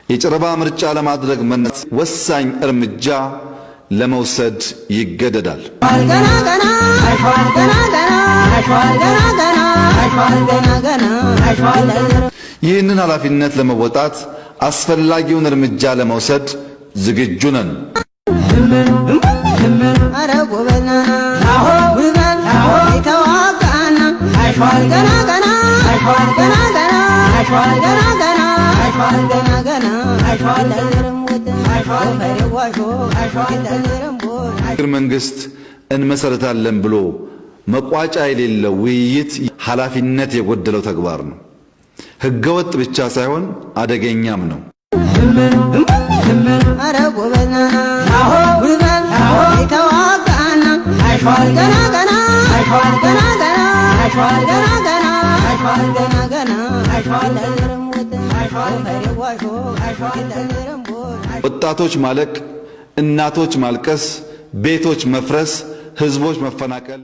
የጨረባ ምርጫ ለማድረግ መነስ ወሳኝ እርምጃ ለመውሰድ ይገደዳል። ይህንን ኃላፊነት ለመወጣት አስፈላጊውን እርምጃ ለመውሰድ ዝግጁ ነን። መንግስት እንመሰረታለን ብሎ መቋጫ የሌለው ውይይት ኃላፊነት የጎደለው ተግባር ነው። ህገወጥ ብቻ ሳይሆን አደገኛም ነው። ወጣቶች ማለቅ፣ እናቶች ማልቀስ፣ ቤቶች መፍረስ፣ ህዝቦች መፈናቀል